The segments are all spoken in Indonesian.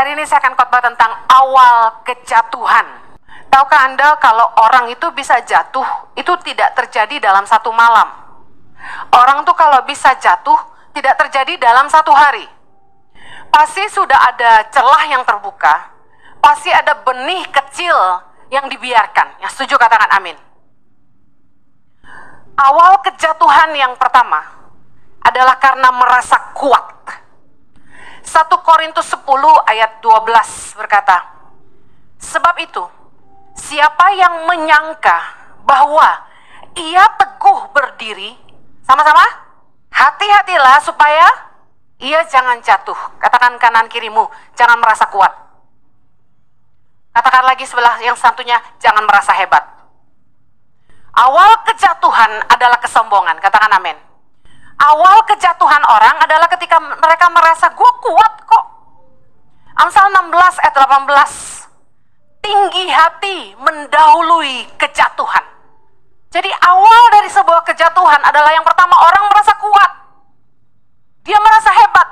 Hari ini saya akan khotbah tentang awal kejatuhan. Tahukah Anda kalau orang itu bisa jatuh, itu tidak terjadi dalam satu malam. Orang tuh kalau bisa jatuh, tidak terjadi dalam satu hari. Pasti sudah ada celah yang terbuka, pasti ada benih kecil yang dibiarkan. Yang setuju katakan amin. Awal kejatuhan yang pertama adalah karena merasa kuat. 1 Korintus 10 ayat 12 berkata, sebab itu, siapa yang menyangka bahwa ia teguh berdiri, sama-sama, hati-hatilah supaya ia jangan jatuh. Katakan kanan kirimu, jangan merasa kuat. Katakan lagi sebelah yang satunya, jangan merasa hebat. Awal kejatuhan adalah kesombongan, katakan amin. Awal kejatuhan orang adalah ketika mereka merasa gue kuat kok. Amsal 16 ayat 18. Tinggi hati mendahului kejatuhan. Jadi awal dari sebuah kejatuhan adalah yang pertama orang merasa kuat. Dia merasa hebat.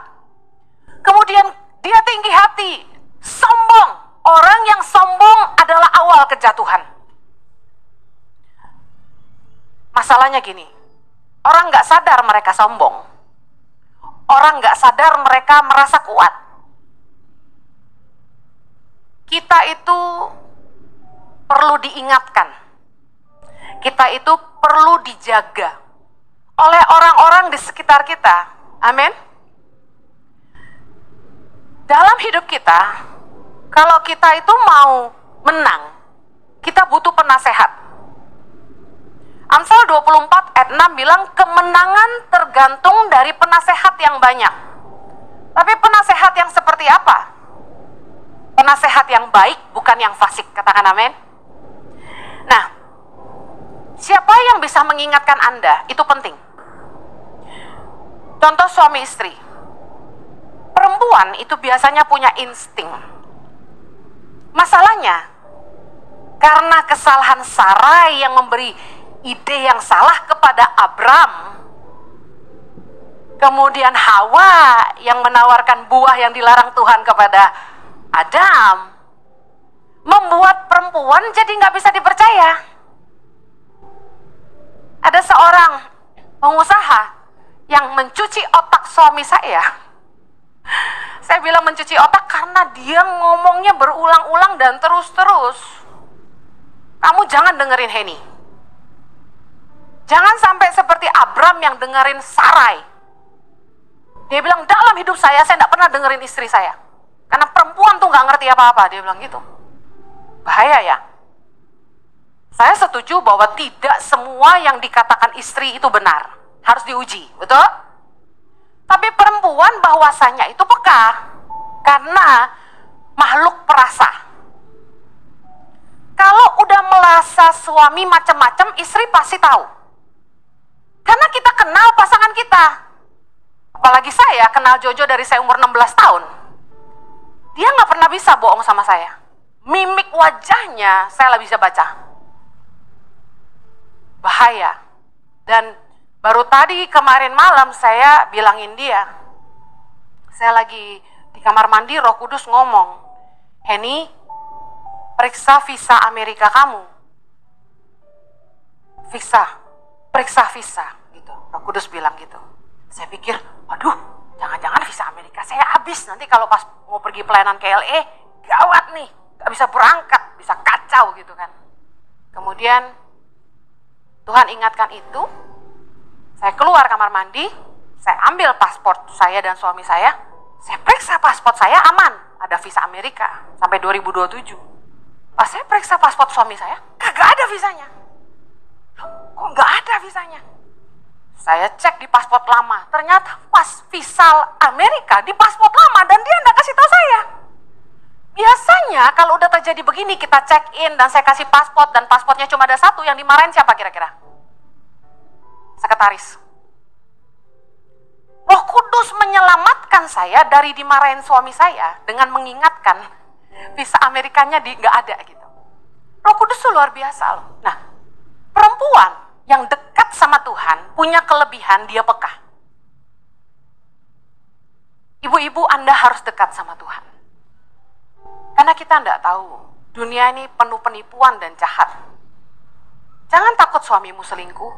Kemudian dia tinggi hati, sombong. Orang yang sombong adalah awal kejatuhan. Masalahnya gini, orang nggak sadar mereka sombong. Orang nggak sadar mereka merasa kuat. Kita itu perlu diingatkan. Kita itu perlu dijaga oleh orang-orang di sekitar kita. Amin. Dalam hidup kita, kalau kita itu mau menang, kita butuh penasehat. Amsal 24 ayat 6 bilang kemenangan tergantung dari penasehat yang banyak. Tapi penasehat yang seperti apa? Penasehat yang baik, bukan yang fasik. Katakan amin. Nah, siapa yang bisa mengingatkan Anda? Itu penting. Contoh suami istri. Perempuan itu biasanya punya insting. Masalahnya, karena kesalahan Sarai yang memberi ide yang salah kepada Abram, kemudian Hawa yang menawarkan buah yang dilarang Tuhan kepada Adam, membuat perempuan jadi nggak bisa dipercaya. Ada seorang pengusaha yang mencuci otak suami saya. Saya bilang mencuci otak karena dia ngomongnya berulang-ulang dan terus-terus. Kamu jangan dengerin Henny. Jangan sampai seperti Abram yang dengerin Sarai. Dia bilang, dalam hidup saya tidak pernah dengerin istri saya. Karena perempuan tuh nggak ngerti apa-apa. Dia bilang gitu. Bahaya ya. Saya setuju bahwa tidak semua yang dikatakan istri itu benar. Harus diuji, betul? Tapi perempuan bahwasanya itu peka. Karena makhluk perasa. Kalau udah merasa suami macam-macam, istri pasti tahu. Karena kita kenal pasangan kita. Apalagi saya kenal Jojo dari saya umur 16 tahun. Dia nggak pernah bisa bohong sama saya. Mimik wajahnya saya lah bisa baca. Bahaya. Dan baru tadi kemarin malam saya bilangin dia. Saya lagi di kamar mandi, Roh Kudus ngomong, Henny, periksa visa Amerika kamu. Periksa visa gitu. Roh Kudus bilang gitu. Saya pikir, waduh, jangan-jangan visa Amerika saya habis nanti kalau pas mau pergi pelayanan ke LA, gawat nih, gak bisa berangkat, bisa kacau gitu kan. Kemudian Tuhan ingatkan itu, saya keluar kamar mandi, saya ambil paspor saya dan suami saya periksa paspor saya aman, ada visa Amerika sampai 2027. Pas saya periksa paspor suami saya, kagak ada visanya. Kok nggak ada visanya? Saya cek di paspor lama, ternyata pas visa Amerika di paspor lama dan dia nggak kasih tahu saya. Biasanya kalau udah terjadi begini kita check in dan saya kasih paspor dan paspornya cuma ada satu, yang dimarahin siapa kira-kira? Sekretaris. Roh Kudus menyelamatkan saya dari dimarahin suami saya dengan mengingatkan visa Amerikanya nggak ada gitu. Roh Kudus itu luar biasa loh. Nah, perempuan yang dekat sama Tuhan punya kelebihan, dia peka. Ibu-ibu, Anda harus dekat sama Tuhan. kita tidak tahu. Dunia ini penuh penipuan dan jahat. Jangan takut suamimu selingkuh.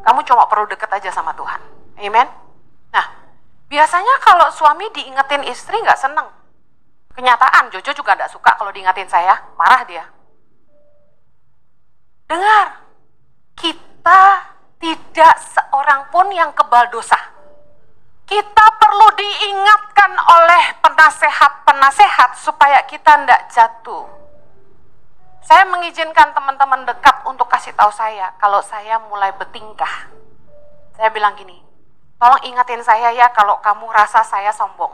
Kamu cuma perlu deket aja sama Tuhan. Amen. Nah, biasanya kalau suami diingetin istri nggak seneng. Kenyataan, Jojo juga nggak suka kalau diingetin saya, marah dia. Dengar, kita tidak seorang pun yang kebal dosa. Kita perlu diingatkan oleh penasehat-penasehat supaya kita tidak jatuh. Saya mengizinkan teman-teman dekat untuk kasih tahu saya kalau saya mulai bertingkah. Saya bilang gini, tolong ingatin saya ya kalau kamu rasa saya sombong.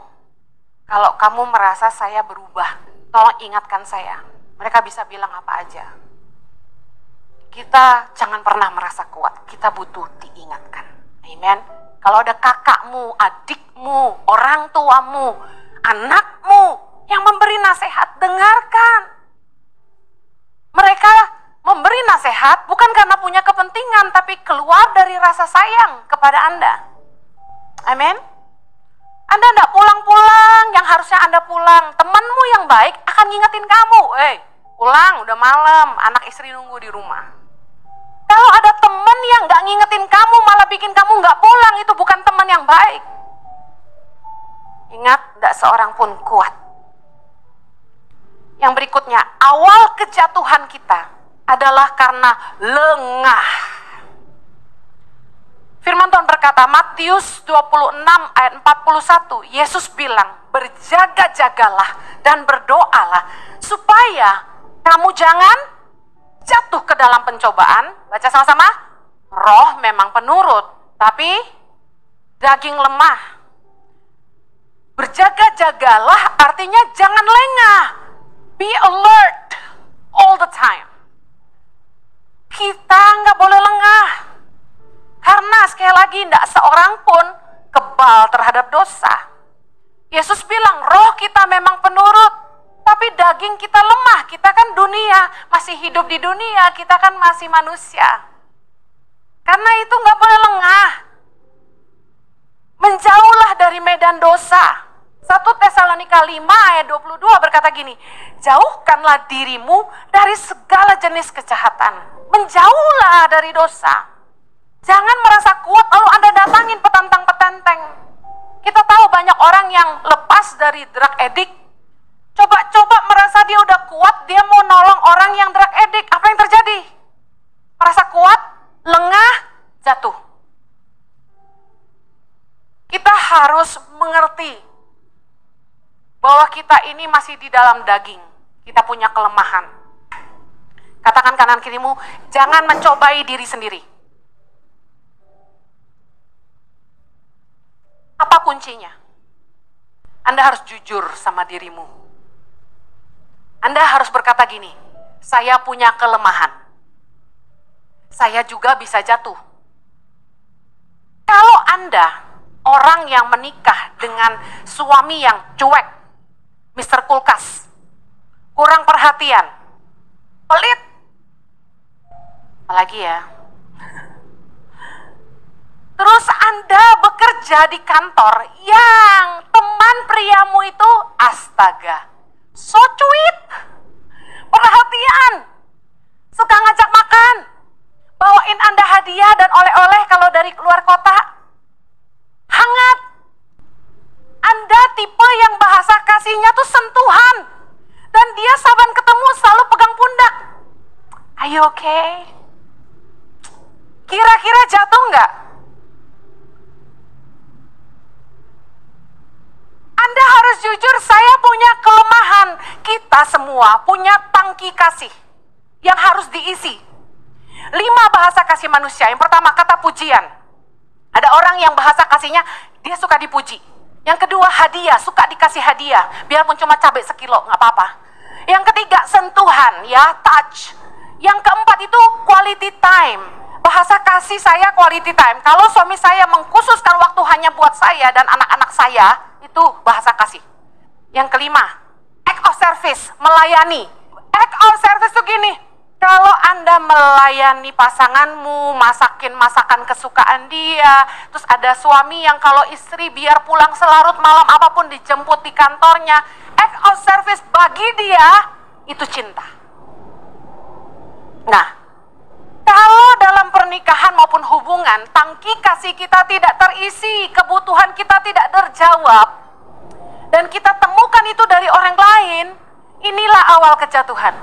Kalau kamu merasa saya berubah, tolong ingatkan saya. Mereka bisa bilang apa aja. Kita jangan pernah merasa kuat, kita butuh diingatkan. Amen. Kalau ada kakakmu, adikmu, orang tuamu, anakmu yang memberi nasihat, dengarkan. Mereka memberi nasihat bukan karena punya kepentingan, tapi keluar dari rasa sayang kepada Anda. Amin. Anda tidak pulang-pulang, yang harusnya Anda pulang. Temanmu yang baik akan ngingetin kamu. Pulang, udah malam, anak istri nunggu di rumah. Kalau ada teman yang gak ngingetin kamu, malah bikin kamu gak pulang, itu bukan teman yang baik. Ingat, tidak seorang pun kuat. Yang berikutnya, awal kejatuhan kita adalah karena lengah. Firman Tuhan berkata, Matius 26 ayat 41, Yesus bilang, berjaga-jagalah dan berdoalah supaya kamu jangan jatuh ke dalam pencobaan. Baca sama-sama. Roh memang penurut, tapi daging lemah. Berjaga-jagalah artinya jangan lengah. Be alert all the time. Kita nggak boleh lengah. Karena sekali lagi tidak seorang pun kebal terhadap dosa. Yesus bilang roh kita memang penurut, tapi daging kita lemah. Kita kan dunia, masih hidup di dunia, kita kan masih manusia. Karena itu nggak boleh lengah. Menjauhlah dari medan dosa. 1 Tesalonika 5 ayat 22 berkata gini, jauhkanlah dirimu dari segala jenis kejahatan. Menjauhlah dari dosa. Jangan merasa kuat lalu Anda datangin petantang-petenteng. Kita tahu banyak orang yang lepas dari drug addict. Coba-coba merasa dia udah kuat, dia mau nolong orang yang drug addict. Apa yang terjadi? Merasa kuat, lengah, jatuh. Kita harus mengerti bahwa kita ini masih di dalam daging. Kita punya kelemahan. Katakan kanan kirimu, jangan mencobai diri sendiri. Apa kuncinya? Anda harus jujur sama dirimu. Anda harus berkata gini, saya punya kelemahan. Saya juga bisa jatuh. Kalau Anda orang yang menikah dengan suami yang cuek, Mr. Kulkas, kurang perhatian, pelit, apalagi ya. Terus Anda bekerja di kantor yang teman priamu itu astaga, so sweet, perhatian, suka ngajak makan, bawain Anda hadiah dan oleh-oleh kalau dari luar kota, hangat. Anda tipe yang bahasa kasihnya tuh sentuhan, dan dia saban ketemu selalu pegang pundak. Are you okay? Kira-kira jatuh nggak? Anda harus jujur, saya punya kelemahan. Kita semua punya tangki kasih yang harus diisi. 5 bahasa kasih manusia. Yang pertama, kata pujian. Ada orang yang bahasa kasihnya, dia suka dipuji. Yang kedua, hadiah, suka dikasih hadiah. Biarpun cuma cabai sekilo, nggak apa-apa. Yang ketiga, sentuhan, ya, touch. Yang keempat itu quality time. Bahasa kasih saya quality time. Kalau suami saya mengkhususkan waktu hanya buat saya dan anak-anak saya, itu bahasa kasih. Yang kelima, act of service, melayani. Act of service itu gini, kalau Anda melayani pasanganmu, masakin masakan kesukaan dia, terus ada suami yang kalau istri biar pulang selarut malam apapun dijemput di kantornya, act of service bagi dia itu cinta. Nah, kalau dalam pernikahan maupun hubungan, tangki kasih kita tidak terisi, kebutuhan kita tidak terjawab, dan kita temukan itu dari orang lain, inilah awal kejatuhan.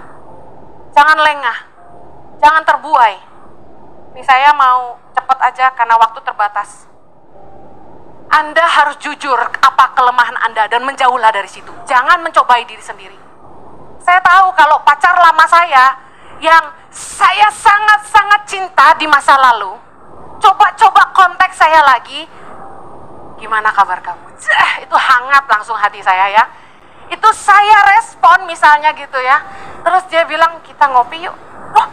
Jangan lengah, jangan terbuai. Ini saya mau cepat aja karena waktu terbatas. Anda harus jujur apa kelemahan Anda dan menjauhlah dari situ. Jangan mencobai diri sendiri. Saya tahu kalau pacar lama saya yang saya sangat-sangat cinta di masa lalu, coba kontak saya lagi, gimana kabar kamu? Itu hangat langsung hati saya ya. Itu saya respon misalnya gitu ya. Terus dia bilang, kita ngopi yuk. Loh,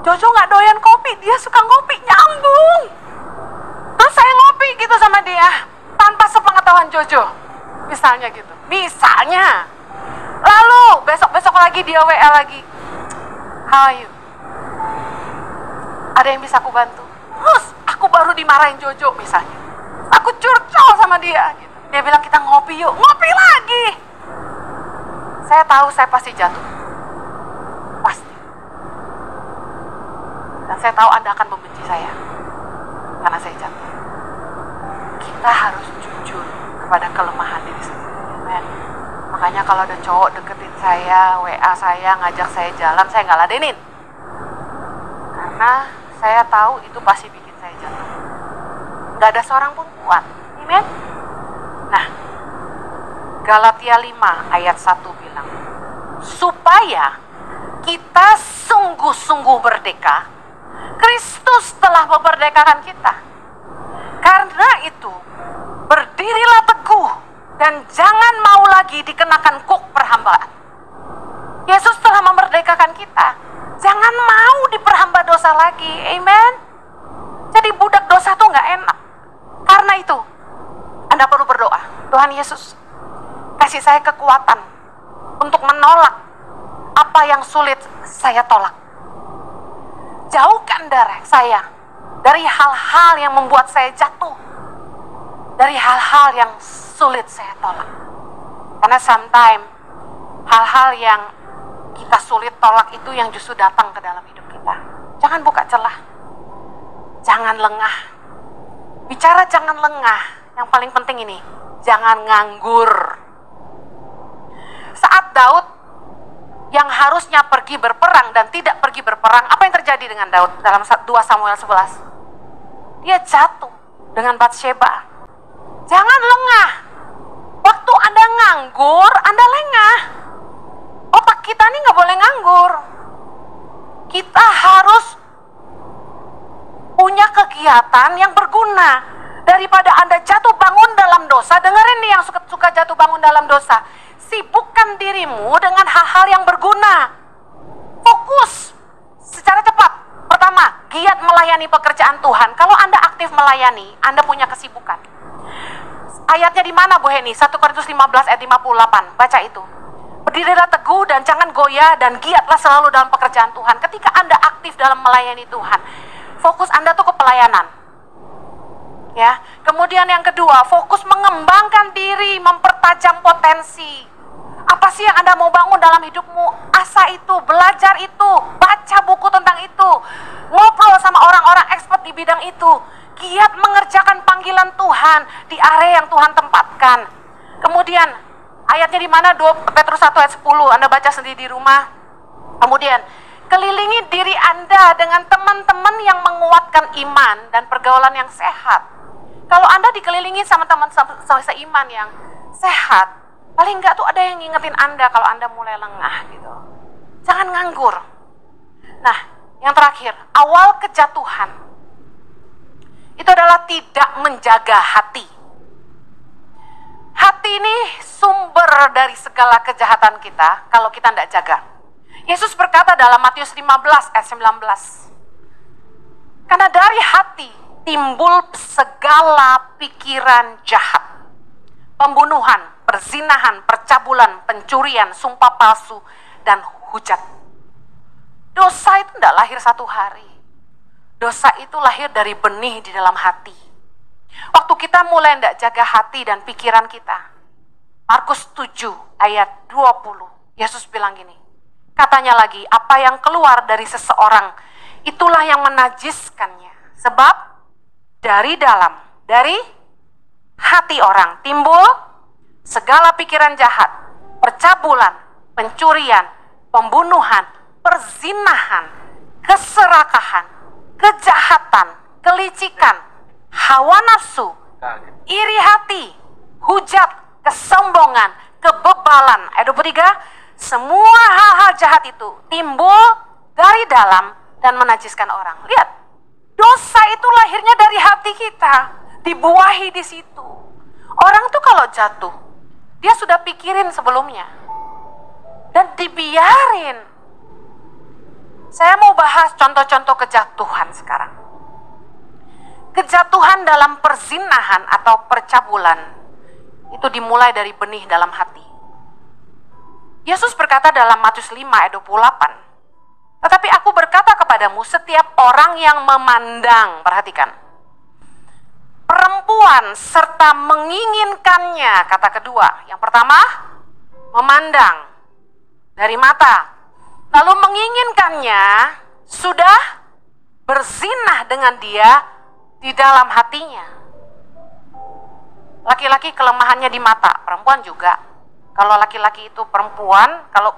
Jojo gak doyan kopi, dia suka ngopi, nyambung. Terus saya ngopi gitu sama dia, tanpa sepengetahuan Jojo. Misalnya gitu, misalnya. Lalu besok-besok lagi dia WA lagi. How are you? Ada yang bisa aku bantu? Terus aku baru dimarahin Jojo misalnya. Aku curcol sama dia gitu. Dia bilang kita ngopi yuk, ngopi lagi. Saya tahu saya pasti jatuh. Pasti. Dan saya tahu Anda akan membenci saya karena saya jatuh. Kita harus jujur kepada kelemahan diri sendiri. Amen. Makanya kalau ada cowok deketin saya, WA saya, ngajak saya jalan, saya nggak ladenin. Karena saya tahu itu pasti bikin saya jatuh. Nggak ada seorang pun kuat. Amen. Nah, Galatia 5 ayat 1 bilang, supaya kita sungguh-sungguh merdeka, Kristus telah memerdekakan kita. Karena itu, berdirilah teguh dan jangan mau lagi dikenakan kuk perhambaan. Yesus telah memerdekakan kita. Jangan mau diperhamba dosa lagi. Amen. Jadi budak dosa tuh gak enak. Karena itu, Anda perlu berdoa. Tuhan Yesus, kasih saya kekuatan untuk menolak apa yang sulit saya tolak. Jauhkan dari saya dari hal-hal yang membuat saya jatuh, dari hal-hal yang sulit saya tolak. Karena sometimes hal-hal yang kita sulit tolak itu yang justru datang ke dalam hidup kita. Jangan buka celah, jangan lengah. Bicara jangan lengah, yang paling penting ini, jangan nganggur. Saat Daud yang harusnya pergi berperang dan tidak pergi berperang, apa yang terjadi dengan Daud dalam 2 Samuel 11? Dia jatuh dengan Batsheba. Jangan lengah. Waktu Anda nganggur, Anda lengah. Otak kita ini gak boleh nganggur. Kita harus punya kegiatan yang berguna. Daripada Anda jatuh bangun dalam dosa, dengerin nih yang suka jatuh bangun dalam dosa. Sibukkan dirimu dengan hal-hal yang berguna. Fokus secara cepat. Pertama, giat melayani pekerjaan Tuhan. Kalau Anda aktif melayani, Anda punya kesibukan. Ayatnya di mana Bu Heni? 1 Korintus 15 ayat 58. Baca itu. Berdirilah teguh dan jangan goyah dan giatlah selalu dalam pekerjaan Tuhan. Ketika Anda aktif dalam melayani Tuhan, fokus Anda tuh ke pelayanan. Ya. Kemudian yang kedua, fokus mengembangkan diri, mempertajam potensi. Apa sih yang Anda mau bangun dalam hidupmu? Asah itu, belajar itu, baca buku tentang itu, ngobrol sama orang-orang expert di bidang itu, giat mengerjakan panggilan Tuhan di area yang Tuhan tempatkan. Kemudian ayatnya di mana? 2 Petrus 1 ayat 10, Anda baca sendiri di rumah. Kemudian kelilingi diri Anda dengan teman-teman yang menguatkan iman dan pergaulan yang sehat. Kalau Anda dikelilingi sama teman seiman yang sehat, paling enggak tuh ada yang ngingetin Anda kalau Anda mulai lengah gitu. Jangan nganggur. Nah, yang terakhir, awal kejatuhan itu adalah tidak menjaga hati. Hati ini sumber dari segala kejahatan kita kalau kita tidak jaga. Yesus berkata dalam Matius 15 ayat 19, karena dari hati timbul segala pikiran jahat, pembunuhan, perzinahan, percabulan, pencurian, sumpah palsu, dan hujat. Dosa itu tidak lahir satu hari. Dosa itu lahir dari benih di dalam hati. Waktu kita mulai tidak jaga hati dan pikiran kita, Markus 7 ayat 20, Yesus bilang gini, Katanya lagi, apa yang keluar dari seseorang, itulah yang menajiskannya. Sebab dari dalam, dari hati orang timbul segala pikiran jahat, percabulan, pencurian, pembunuhan, perzinahan, keserakahan, kejahatan, kelicikan, hawa nafsu, iri hati, hujat, kesombongan, kebebalan. Ayat 23, semua hal-hal jahat itu timbul dari dalam dan menajiskan orang. Lihat, dosa itu lahirnya dari hati kita, dibuahi di situ. Orang tuh kalau jatuh, dia sudah pikirin sebelumnya dan dibiarin. Saya mau bahas contoh-contoh kejatuhan sekarang. Kejatuhan dalam perzinahan atau percabulan itu dimulai dari benih dalam hati. Yesus berkata dalam Matius 5 ayat 28, tetapi aku berkata kepadamu, setiap orang yang memandang, perhatikan, perempuan serta menginginkannya, kata kedua. Yang pertama, memandang dari mata, lalu menginginkannya, sudah berzinah dengan dia di dalam hatinya. Laki-laki kelemahannya di mata, perempuan juga. Kalau laki-laki itu perempuan, kalau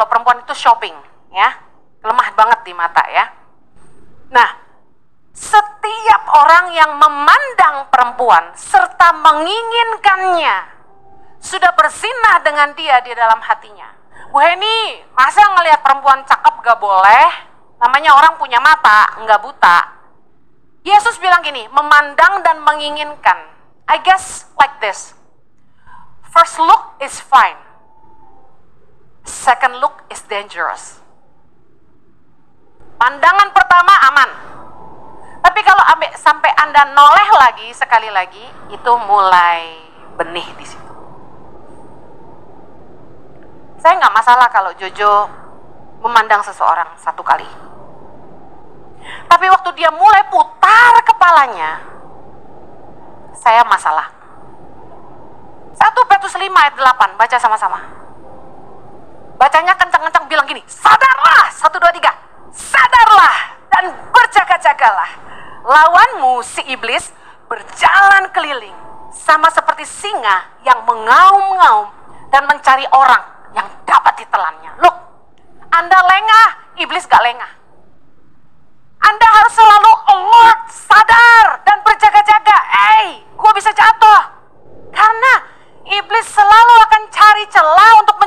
perempuan itu shopping, ya, lemah banget di mata, ya. Nah, setiap orang yang memandang perempuan serta menginginkannya sudah berzinah dengan dia di dalam hatinya. Bu Heni, masa ngelihat perempuan cakep gak boleh? Namanya orang punya mata, nggak buta. Yesus bilang gini, memandang dan menginginkan. I guess like this. First look is fine. Second look is dangerous. Pandangan pertama aman. Tapi kalau sampai Anda noleh lagi sekali lagi, itu mulai benih di situ. Saya nggak masalah kalau Jojo memandang seseorang satu kali. Tapi waktu dia mulai putar kepalanya, saya masalah. 1 Petrus 5 ayat 8, baca sama-sama. Bacanya kencang-kencang, bilang gini, sadarlah, 1, 2, 3, sadarlah dan berjaga-jagalah. Lawanmu si iblis berjalan keliling sama seperti singa yang mengaum-ngaum dan mencari orang yang dapat ditelannya. Look, Anda lengah, iblis gak lengah. Anda harus selalu alert, sadar dan berjaga-jaga. Gue bisa jatuh. Karena iblis selalu akan cari celah untuk